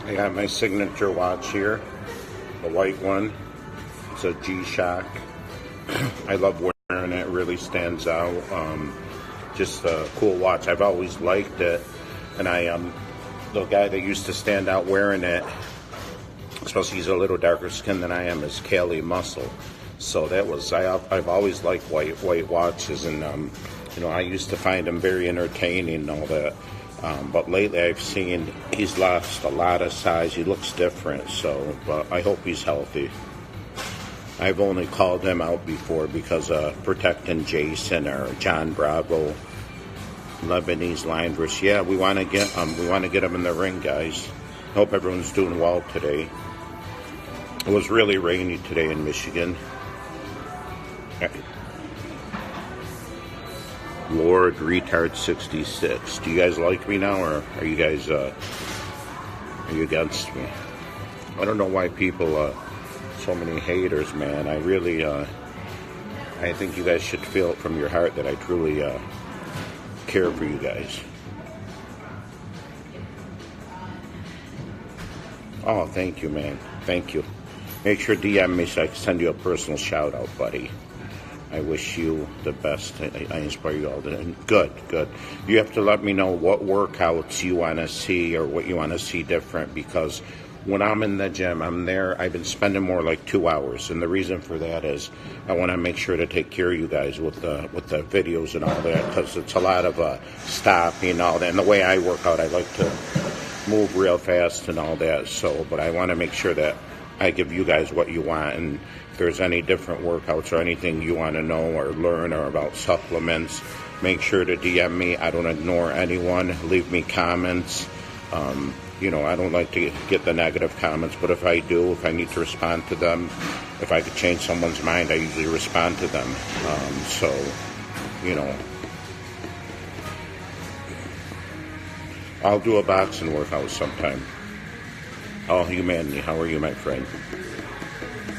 I got my signature watch here, the white one. It's a G-Shock. I love wearing it. It really stands out. Just a cool watch. I've always liked it, and the guy that used to stand out wearing it, especially he's a little darker skinned than I am, is Cali Muscle. So that was I've always liked white watches, and I used to find them very entertaining and all that. But lately I've seen he's lost a lot of size. He looks different, but I hope he's healthy. I've only called him out before because protecting Jason or John Bravo, Lebanese line versus. Yeah, we want to get him in the ring, guys. Hope everyone's doing well today. It was really rainy today in Michigan. Lord Retard 66. Do you guys like me now, or are you guys are you against me? I don't know why people so many haters, man. I really I think you guys should feel it from your heart that I truly care for you guys. Oh, thank you, man. Thank you. Make sure DM me so I can send you a personal shout out, buddy. I wish you the best. I inspire you all. Good. You have to let me know what workouts you want to see or what you want to see different, because when I'm in the gym, I'm there. I've been spending more like 2 hours, and the reason for that is I want to make sure to take care of you guys with the videos and all that, because it's a lot of stopping and all that. And the way I work out, I like to move real fast and all that. But I want to make sure that I give you guys what you want, and if there's any different workouts or anything you want to know or learn or about supplements, make sure to DM me. I don't ignore anyone. Leave me comments. I don't like to get the negative comments, but if I do, if I need to respond to them, if I could change someone's mind, I usually respond to them. I'll do a boxing workout sometime. Oh, humanity, how are you, my friend?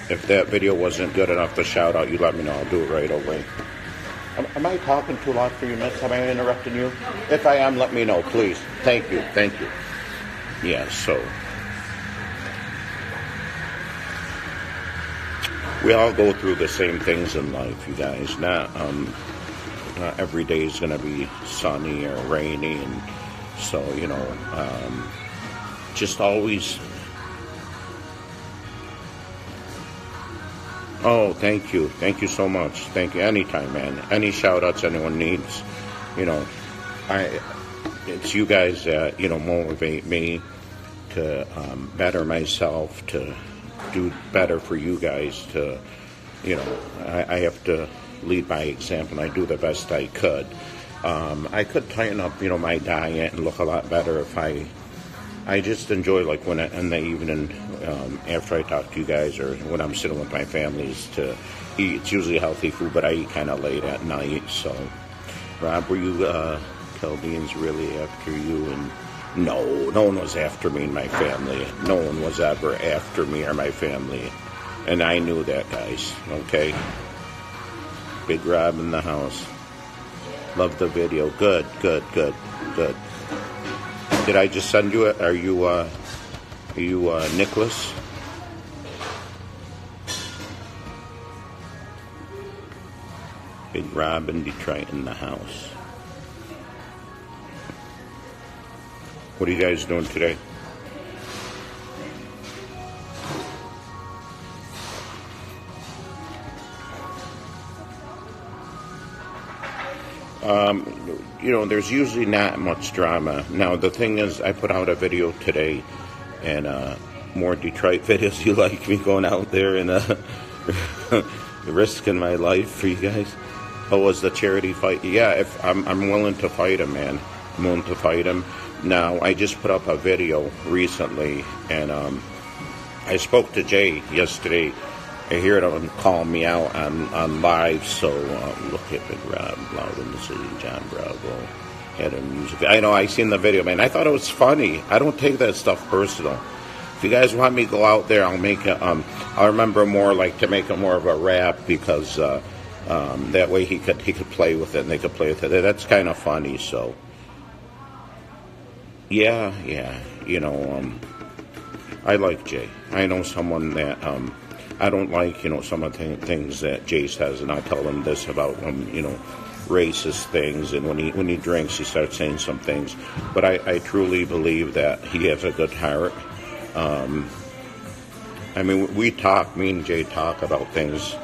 If that video wasn't good enough to shout out, you let me know. I'll do it right away. Am I talking too loud for you, Mitch? Am I interrupting you? If I am, let me know, please. Thank you. Yeah, so we all go through the same things in life, you guys. Not every day is going to be sunny or rainy, and so, just always. Oh, thank you so much. Thank you. Anytime, man. Any shout outs anyone needs, it's you guys that, motivate me to better myself, to do better for you guys, to, I have to lead by example, and I do the best I could. I could tighten up, my diet and look a lot better if I just enjoy, like, when in the evening, after I talk to you guys, or when I'm sitting with my families, to eat. It's usually healthy food, but I eat kind of late at night. So, Rob, were you Chaldeans really after you? And no one was after me and my family. No one was ever after me or my family, and I knew that, guys. Okay, Big Rob in the house. Love the video. Good. Did I just send you it? Are you Nicholas? Big Rob in Detroit in the house. What are you guys doing today? There's usually not much drama. Now, the thing is, I put out a video today, and more Detroit videos. You like me going out there and risking my life for you guys? Oh, was the charity fight? Yeah, if I'm willing to fight him, man. I'm willing to fight him. Now, I just put up a video recently, and I spoke to Jay yesterday. I hear him calling me out on live, so look at Big Rob, Loud in the City, John Bravo, had a music. I know, I seen the video, man. I thought it was funny. I don't take that stuff personal. If you guys want me to go out there, I'll make it. I remember more like to make it more of a rap, because that way he could play with it, and they could play with it. That's kind of funny. So yeah. I like Jay. I know someone that I don't like, some of the things that Jay says, and I tell him this about racist things, and when he drinks, he starts saying some things. But I truly believe that he has a good heart. I mean, me and Jay talk about things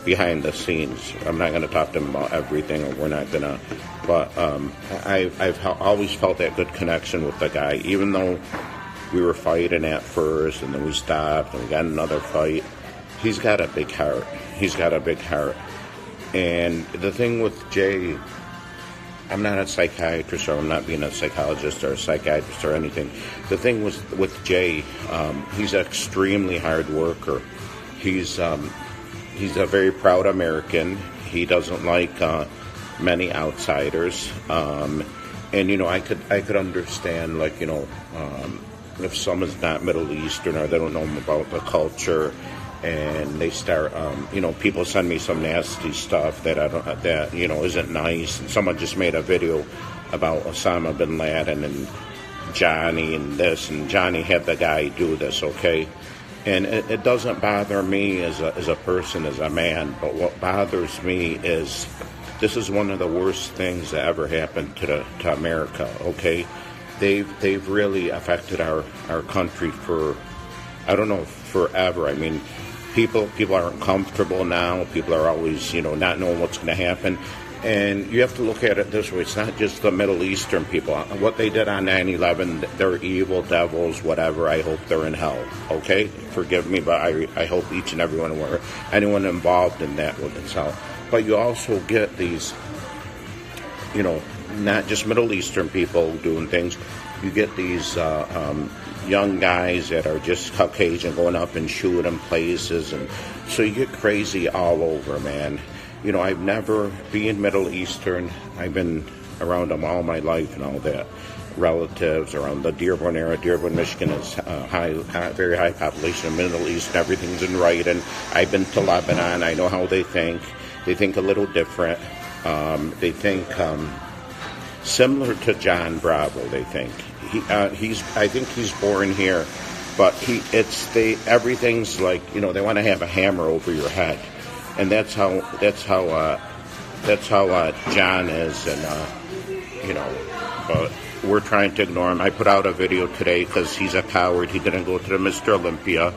behind the scenes. I'm not going to talk to him about everything, or we're not going to. But I've always felt that good connection with the guy, even though we were fighting at first, and then we stopped, and we got another fight. He's got a big heart. He's got a big heart. And the thing with Jay, I'm not a psychiatrist, or I'm not being a psychologist or a psychiatrist or anything. The thing with Jay, he's an extremely hard worker. He's a very proud American. He doesn't like many outsiders. And I could understand, like, if someone's not Middle Eastern, or they don't know about the culture, and they start, people send me some nasty stuff that isn't nice. And someone just made a video about Osama bin Laden and Johnny and this, and Johnny had the guy do this, okay? And it doesn't bother me as a person, as a man, but what bothers me is this is one of the worst things that ever happened to America, okay? They've really affected our country for, I don't know, forever. I mean, people aren't comfortable now. People are always, not knowing what's going to happen. And you have to look at it this way. It's not just the Middle Eastern people. What they did on 9/11, they're evil devils, whatever. I hope they're in hell, okay? Forgive me, but I hope each and everyone, anyone involved in that will in hell. But you also get these, not just Middle Eastern people doing things. You get these young guys that are just Caucasian going up and shooting places, and so you get crazy all over, man. I've never being Middle Eastern. I've been around them all my life and all that. Relatives around the Dearborn area. Dearborn, Michigan is very high population of Middle East, and everything's in writing. I've been to Lebanon. I know how they think. They think a little different. They think similar to John Bravo. They think I think he's born here, but everything's like, they want to have a hammer over your head, and that's how John is, and but we're trying to ignore him. I put out a video today because he's a coward. He didn't go to the Mr. Olympia,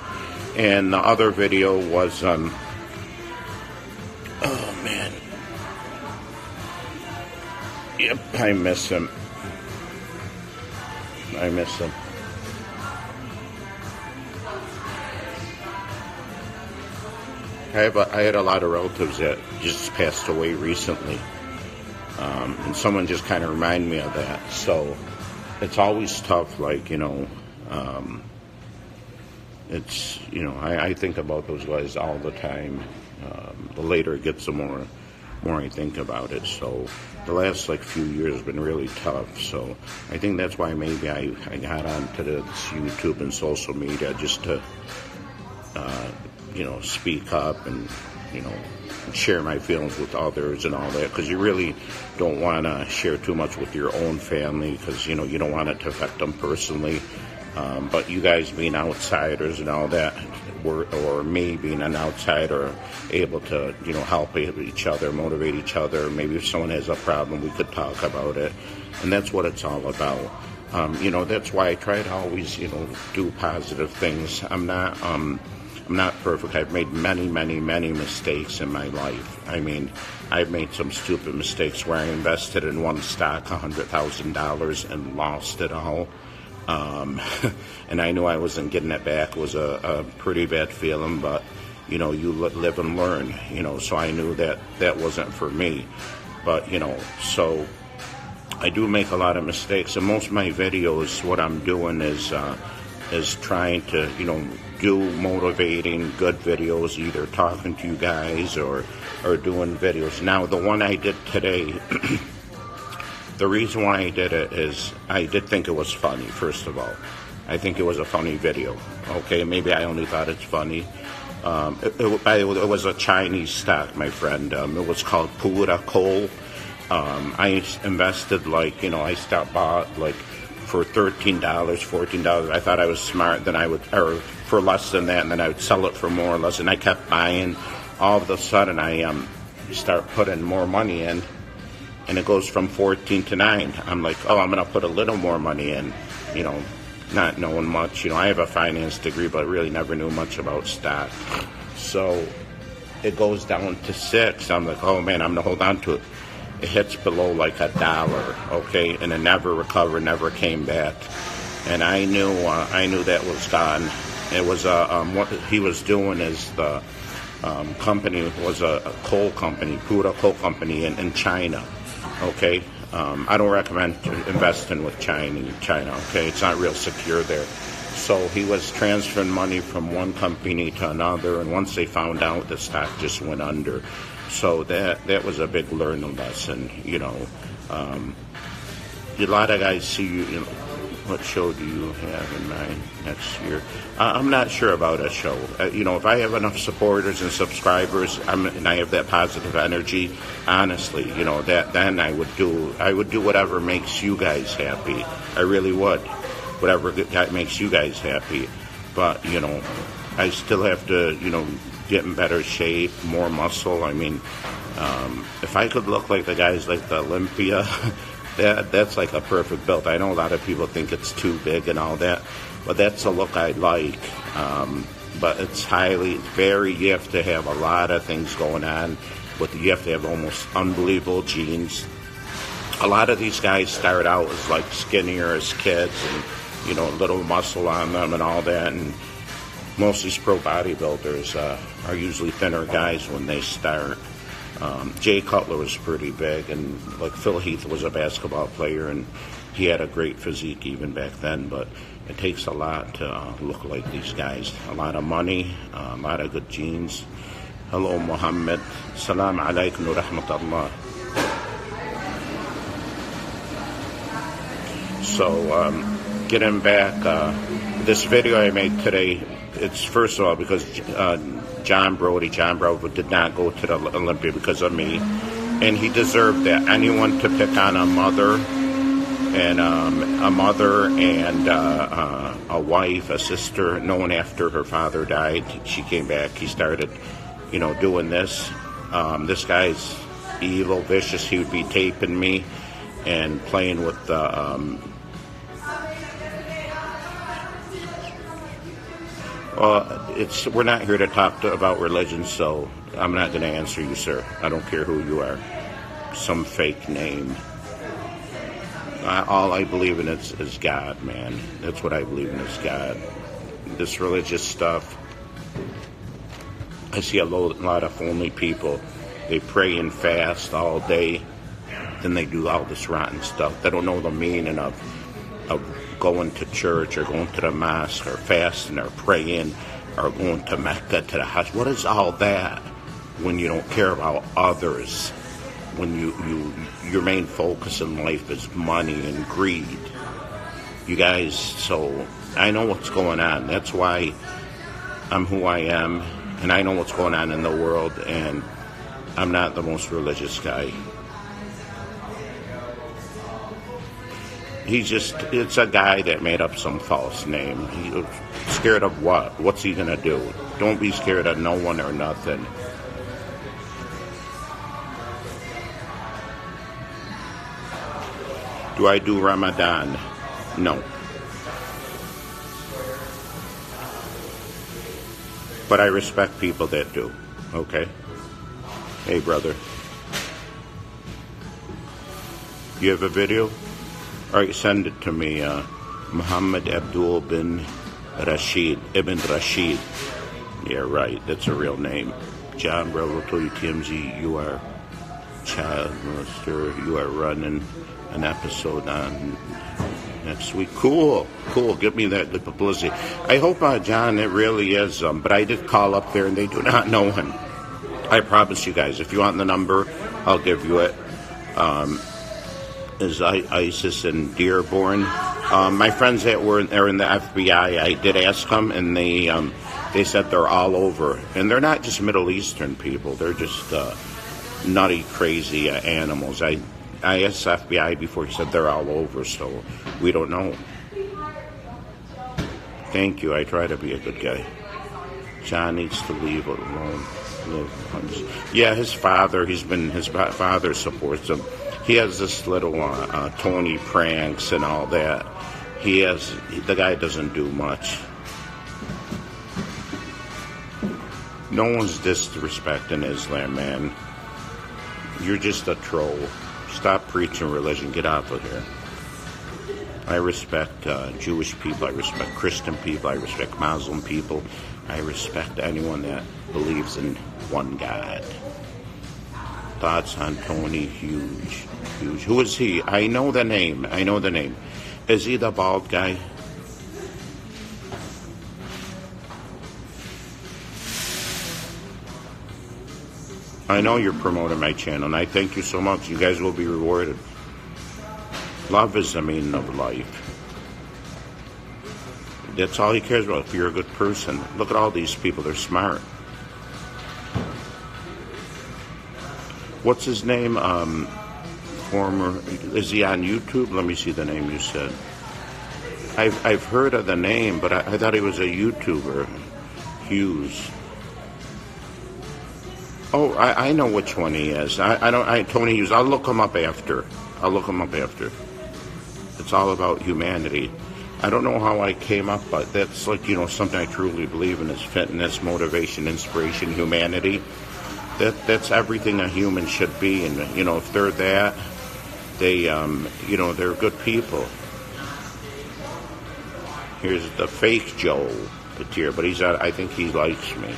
and the other video was oh man, yep, I miss him. I had a lot of relatives that just passed away recently, and someone just kind of reminded me of that. So it's always tough, like, it's, I think about those guys all the time. The later it gets, the more I think about it. So the last few years have been really tough. So I think that's why maybe I got onto this YouTube and social media, just to speak up and share my feelings with others and all that, because you really don't want to share too much with your own family, because you don't want it to affect them personally. But you guys being outsiders and all that, or me being an outsider, able to help each other, motivate each other. Maybe if someone has a problem, we could talk about it, and that's what it's all about. That's why I try to always do positive things. I'm not perfect. I've made many mistakes in my life. I mean, I've made some stupid mistakes where I invested in one stock $100,000 and lost it all. And I knew I wasn't getting it back. It was a pretty bad feeling, but you live and learn, so I knew that wasn't for me. But so I do make a lot of mistakes, and most of my videos, what I'm doing is trying to do motivating good videos, either talking to you guys or doing videos. Now the one I did today, the reason why I did it is I did think it was funny. First of all, I think it was a funny video. Okay, maybe I only thought it's funny. It was a Chinese stock, my friend. It was called Pura Coal. I invested I bought for $13, $14. I thought I was smart. Then I would, or for less than that, and then I would sell it for more or less. And I kept buying. All of a sudden, I start putting more money in, and it goes from 14 to 9. I'm like, oh, I'm going to put a little more money in, not knowing much. I have a finance degree, but really never knew much about stock. So it goes down to 6. I'm like, oh man, I'm going to hold on to it. It hits below like $1, okay, and it never recovered, never came back. And I knew that was gone. It was what he was doing is the company was a coal company, Pura Coal Company in China, okay. I don't recommend investing with China, okay. It's not real secure there. So he was transferring money from one company to another, and once they found out, the stock just went under. So that was a big learning lesson, A lot of guys see you, what show do you have in mind next year? I'm not sure about a show. If I have enough supporters and subscribers, and I have that positive energy, honestly, then I would do whatever makes you guys happy. I really would. Whatever makes you guys happy. But, I still have to, get in better shape, more muscle. I mean, if I could look like the guys like the Olympia, that's like a perfect build. I know a lot of people think it's too big and all that, but that's a look I like. But it's you have to have a lot of things going on. You have to have almost unbelievable genes. A lot of these guys start out as like skinnier as kids and, little muscle on them and all that. And most of these pro bodybuilders are usually thinner guys when they start. Jay Cutler was pretty big, and like Phil Heath was a basketball player, and he had a great physique even back then. But it takes a lot to look like these guys. A lot of money, a lot of good genes. Hello, Muhammad. Salam alaikum wa rahmatullah. So, getting back, this video I made today, it's first of all because John Brody did not go to the Olympia because of me, and he deserved that. Anyone to pick on a mother and a wife, a sister, knowing after her father died, she came back. He started, doing this. This guy's evil, vicious. He would be taping me and playing with the. We're not here to talk about religion, so I'm not going to answer you, sir. I don't care who you are. Some fake name. All I believe in is God, man. That's what I believe in is God. This religious stuff, I see a lot of phony people. They pray and fast all day, then they do all this rotten stuff. They don't know the meaning of going to church or going to the mosque or fasting or praying or going to Mecca to the Hajj. What is all that when you don't care about others? When your main focus in life is money and greed. You guys, so I know what's going on. That's why I'm who I am, and I know what's going on in the world, and I'm not the most religious guy. It's a guy that made up some false name. He's scared of what? What's he going to do? Don't be scared of no one or nothing. Do I do Ramadan? No. But I respect people that do. Okay? Hey, brother. You have a video? All right, send it to me. Muhammad Abdul bin Rashid, Ibn Rashid. Yeah, right. That's a real name. John Bravo told you, TMZ, you are child molester. You are running an episode on next week. Cool. Give me that publicity. I hope, John, it really is. But I did call up there, and they do not know him. I promise you guys. If you want the number, I'll give you it. Is ISIS in Dearborn. My friends that are in the FBI, I did ask them, and they said they're all over. And they're not just Middle Eastern people. They're just nutty, crazy animals. I I asked FBI before. He said they're all over, so we don't know. Thank you. I try to be a good guy. John needs to leave alone. Yeah, his father supports him. He has this little Tony pranks and all that. The guy doesn't do much. No one's disrespecting Islam, man. You're just a troll. Stop preaching religion. Get off of here. I respect Jewish people. I respect Christian people. I respect Muslim people. I respect anyone that believes in one God. Thoughts on Tony? Huge. Who is he? I know the name. Is he the bald guy? I know you're promoting my channel, and I thank you so much. You guys will be rewarded. Love is the meaning of life. That's all he cares about, if you're a good person. Look at all these people. They're smart. What's his name? Is he on YouTube? Let me see the name you said. I've heard of the name, but I thought he was a YouTuber. Hughes. Oh, I know which one he is. Tony Hughes. I'll look him up after. It's all about humanity. I don't know how I came up, but that's like, something I truly believe in is fitness, motivation, inspiration, humanity. That's everything a human should be. And, if they're that, they're good people. Here's the fake Joe Petir, but I think he likes me.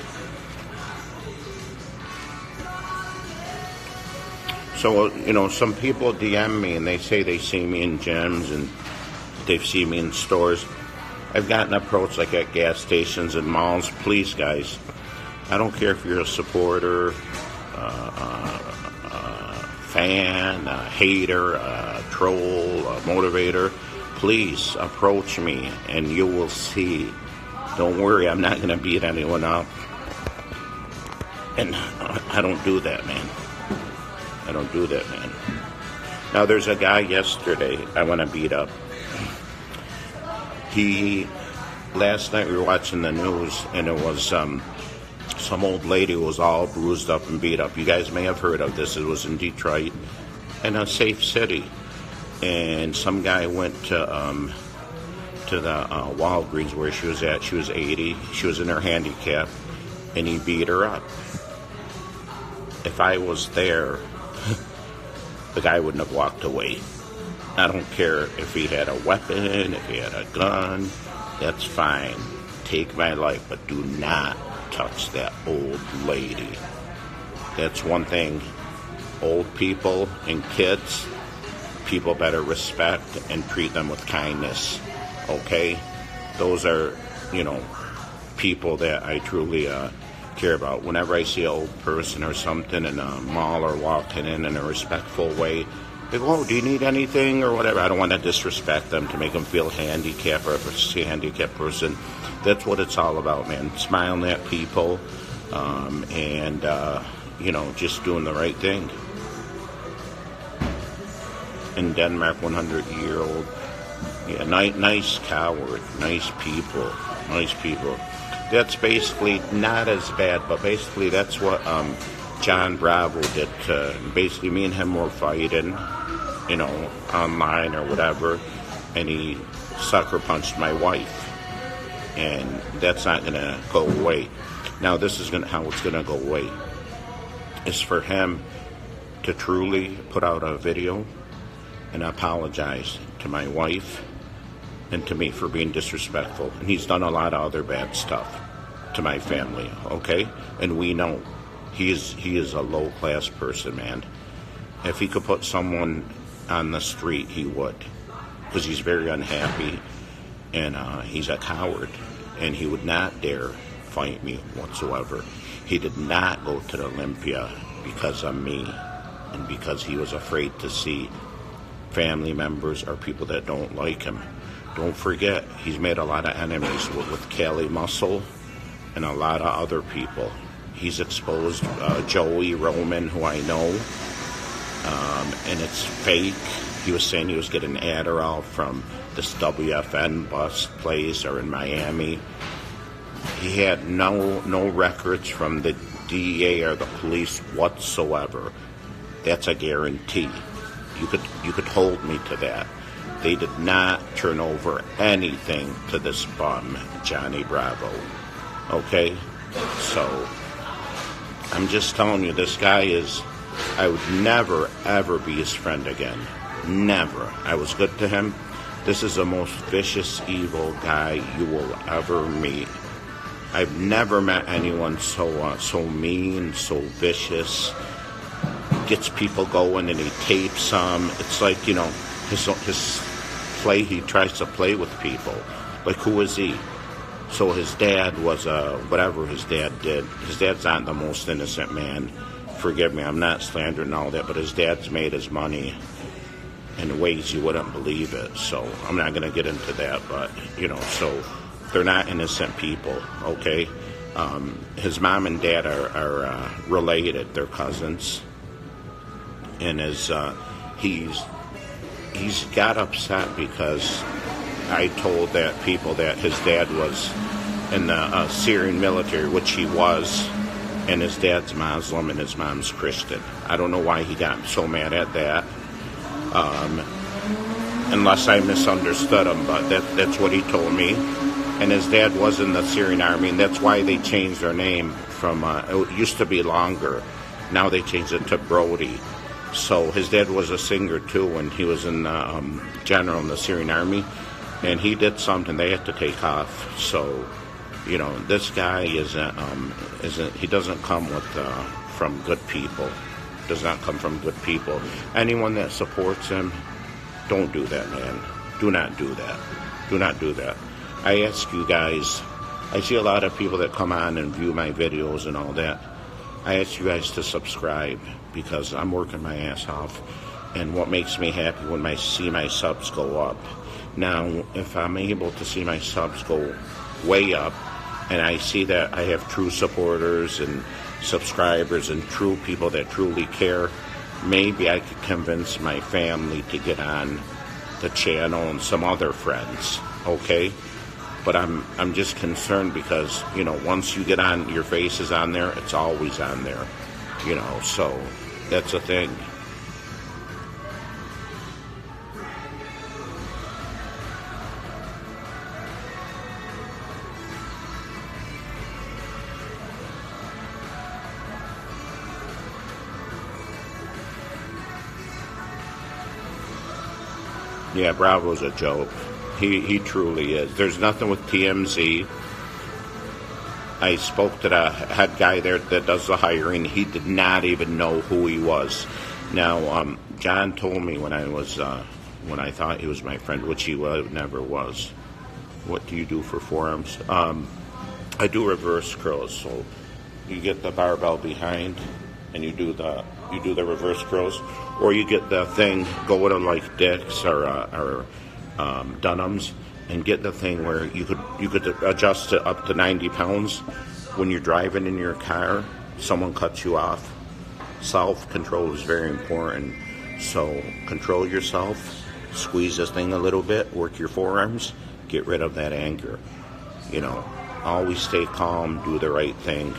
So, some people DM me and they say they see me in gyms and they see me in stores. I've gotten approached like at gas stations and malls. Please, guys, I don't care if you're a supporter, fan, a hater, a troll, a motivator. Please approach me and you will see. Don't worry, I'm not going to beat anyone up. And I don't do that, man. Now, there's a guy yesterday I want to beat up. Last night we were watching the news, and it was some old lady who was all bruised up and beat up. You guys may have heard of this. It was in Detroit, in a safe city. And some guy went to the Walgreens where she was at. She was 80. She was in her handicap, and he beat her up. If I was there, the guy wouldn't have walked away. I don't care if he had a weapon, if he had a gun, that's fine. Take my life, but do not touch that old lady. That's one thing. Old people and kids, people better respect and treat them with kindness. Okay? Those are, people that I truly care about. Whenever I see an old person or something in a mall or walking in a respectful way, they go, oh, do you need anything or whatever? I don't want to disrespect them to make them feel handicapped, or if I see a handicapped person. That's what it's all about, man. Smiling at people and just doing the right thing. In Denmark, 100-year-old. Yeah, nice coward. Nice people. That's basically not as bad, but basically that's what John Bravo did. Basically, me and him were fighting, online or whatever, and he sucker punched my wife, and that's not gonna go away. Now, this is how it's gonna go away. Is for him to truly put out a video and apologize to my wife and to me for being disrespectful. And he's done a lot of other bad stuff to my family, okay? And we know he is a low-class person, man. If he could put someone on the street, he would. Because he's very unhappy, and he's a coward. And he would not dare fight me whatsoever. He did not go to the Olympia because of me, and because he was afraid to see family members or people that don't like him. Don't forget, he's made a lot of enemies with Kelly Muscle and a lot of other people. He's exposed Joey Roman, who I know. and it's fake. He was saying he was getting Adderall from this WFN bus place or in Miami. He had no records from the DEA or the police whatsoever. That's a guarantee. You could hold me to that. They did not turn over anything to this bum, Johnny Bravo. Okay? So, I'm just telling you, this guy is... I would never, ever be his friend again. Never. I was good to him. This is the most vicious, evil guy you will ever meet. I've never met anyone so mean, so vicious. Gets people going and he tapes them. It's like, his play, he tries to play with people. Like, who is he? So his dad was, whatever his dad did. His dad's not the most innocent man. Forgive me, I'm not slandering all that, but his dad's made his money in ways you wouldn't believe it. So I'm not going to get into that, but, so they're not innocent people, okay? His mom and dad are related. They're cousins. And he's got upset because I told that people that his dad was in the Syrian military, which he was, and his dad's Muslim and his mom's Christian. I don't know why he got so mad at that, unless I misunderstood him, but that's what he told me. And his dad was in the Syrian army, and that's why they changed their name from, it used to be Longer. Now they changed it to Brody. So his dad was a singer too, and he was in general in the Syrian army, and he did something they had to take off. So, this guy isn't he doesn't come from good people. Does not come from good people. Anyone that supports him, don't do that, man. Do not do that. Do not do that. I ask you guys, I see a lot of people that come on and view my videos and all that. I ask you guys to subscribe because I'm working my ass off, and what makes me happy when I see my subs go up. Now, if I'm able to see my subs go way up, and I see that I have true supporters and subscribers and true people that truly care, maybe I could convince my family to get on the channel and some other friends, okay? But I'm just concerned because, once you get on, your face is on there, it's always on there, so that's a thing. Yeah, Bravo's a joke. He truly is. There's nothing with TMZ. I spoke to the head guy there that does the hiring. He did not even know who he was. Now, John told me when I thought he was my friend, which he never was. What do you do for forearms? I do reverse curls. So you get the barbell behind, and you do the reverse curls, or you get the thing, go to like Dick's or Dunham's, and get the thing where you could adjust it up to 90 pounds. When you're driving in your car, someone cuts you off. Self-control is very important. So control yourself, squeeze this thing a little bit, work your forearms, get rid of that anger. Always stay calm, do the right thing.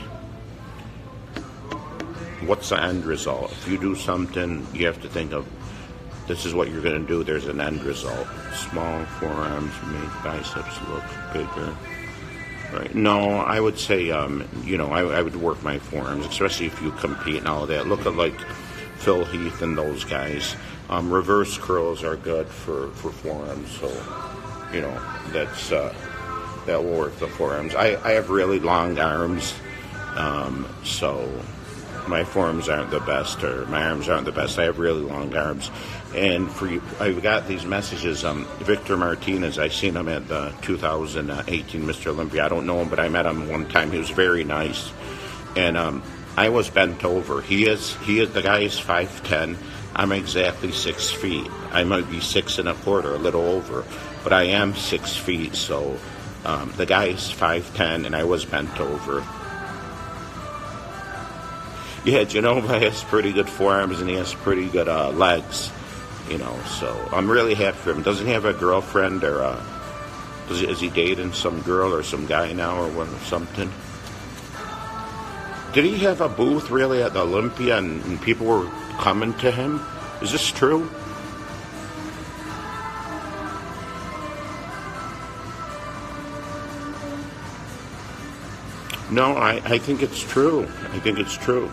What's the end result? If you do something, you have to think of, this is what you're going to do. There's an end result. Small forearms make biceps look bigger. Right? No, I would say, I would work my forearms, especially if you compete and all of that. Look at like Phil Heath and those guys. Reverse curls are good for forearms. So, that will work the forearms. I have really long arms, so my forearms aren't the best, or my arms aren't the best. I have really long arms. And for you, I've got these messages. Victor Martinez, I seen him at the 2018 Mr. Olympia. I don't know him, but I met him one time. He was very nice. And I was bent over. The guy is 5'10". I'm exactly 6 feet. I might be 6 1/4, a little over, but I am 6 feet. So the guy is 5'10", and I was bent over. Yeah, Genova has pretty good forearms and he has pretty good legs, so I'm really happy for him. Doesn't he have a girlfriend or is he dating some girl or some guy now or something? Did he have a booth really at the Olympia and people were coming to him? Is this true? No, I think it's true. I think it's true.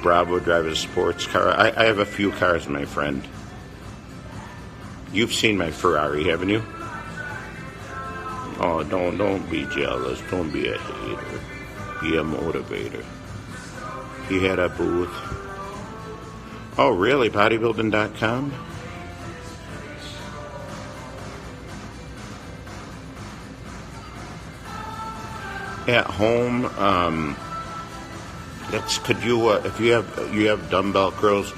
Bravo drives a sports car. I have a few cars, my friend. You've seen my Ferrari, haven't you? Oh, don't be jealous. Don't be a hater. Be a motivator. He had a booth. Oh, really? Bodybuilding.com? At home, could you if you have dumbbell curls,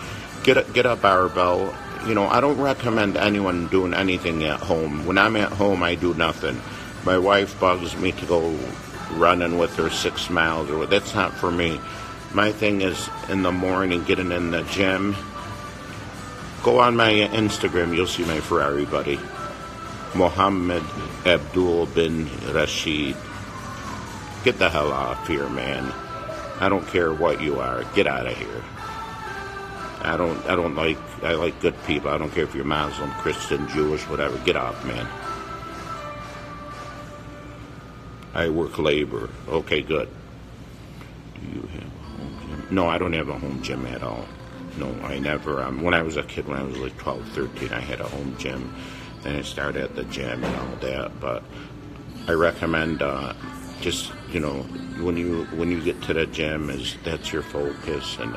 get a barbell. I don't recommend anyone doing anything at home. When I'm at home, I do nothing. My wife bugs me to go running with her 6 miles or what. That's not for me. My thing is in the morning, getting in the gym. Go on my Instagram, you'll see my Ferrari buddy, Mohammed Abdul bin Rashid. Get the hell off here, man. I don't care what you are. Get out of here. I like good people. I don't care if you're Muslim, Christian, Jewish, whatever. Get off, man. I work labor. Okay, good. Do you have a home gym? No, I don't have a home gym at all. No, I never. When I was a kid, when I was like 12, 13, I had a home gym. Then I started at the gym and all that. But I recommend just, when you get to the gym, that's your focus. And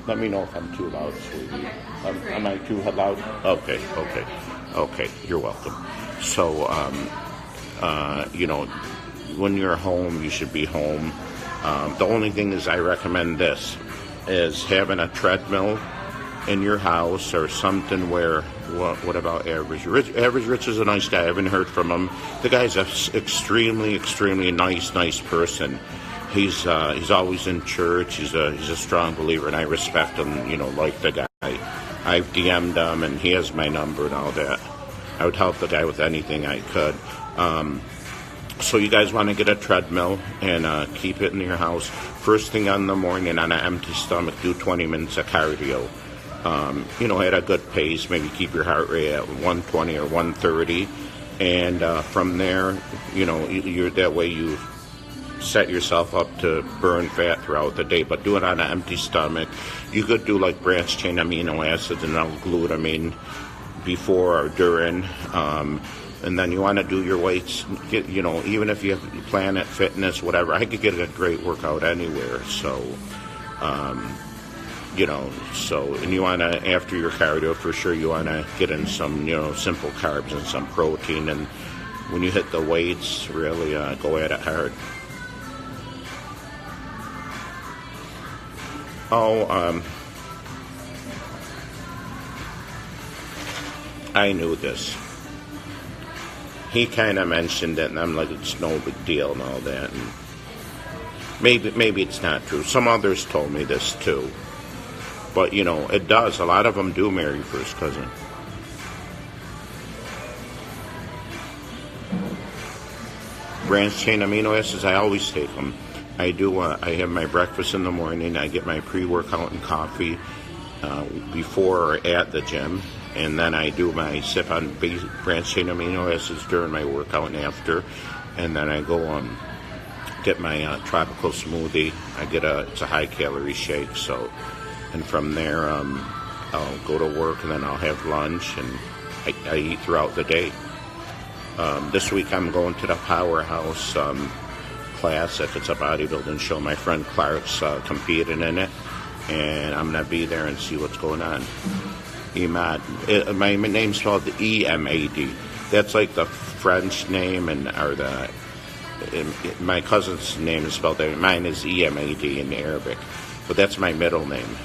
let me know if I'm too loud, sweetie. Am I too loud? Okay. You're welcome. So, when you're home, you should be home. The only thing is I recommend this, is having a treadmill in your house or something where, what about Average Rich? Average Rich is a nice guy. I haven't heard from him. The guy's an extremely, extremely nice person. He's always in church. He's a strong believer, and I respect him, like the guy. I've DM'd him, and he has my number and all that. I would help the guy with anything I could. So you guys want to get a treadmill and keep it in your house. First thing in the morning on an empty stomach, do 20 minutes of cardio. At a good pace, maybe keep your heart rate at 120 or 130. And from there, you're that way you set yourself up to burn fat throughout the day, but do it on an empty stomach. You could do like branched chain amino acids and L-glutamine before or during. And then you want to do your weights, even if you Planet Fitness, whatever. I could get a great workout anywhere. So, and you want to, after your cardio, for sure, you want to get in some, simple carbs and some protein. And when you hit the weights, really go at it hard. I knew this. He kind of mentioned it, and I'm like, it's no big deal and all that. And maybe it's not true. Some others told me this too. But, it does. A lot of them do marry first cousin. Branched chain amino acids, I always take them. I do. I have my breakfast in the morning. I get my pre-workout and coffee before or at the gym. And then I do my sip on branched chain amino acids during my workout and after. And then I go get my tropical smoothie. It's a high calorie shake. So, and from there I'll go to work and then I'll have lunch and I eat throughout the day. This week I'm going to the Powerhouse Classic. It's a bodybuilding show. My friend Clark's competing in it, and I'm gonna be there and see what's going on. Emad. My name's spelled E-M-A-D. That's like the French name, my cousin's name is spelled there. Mine is E-M-A-D in Arabic, but that's my middle name.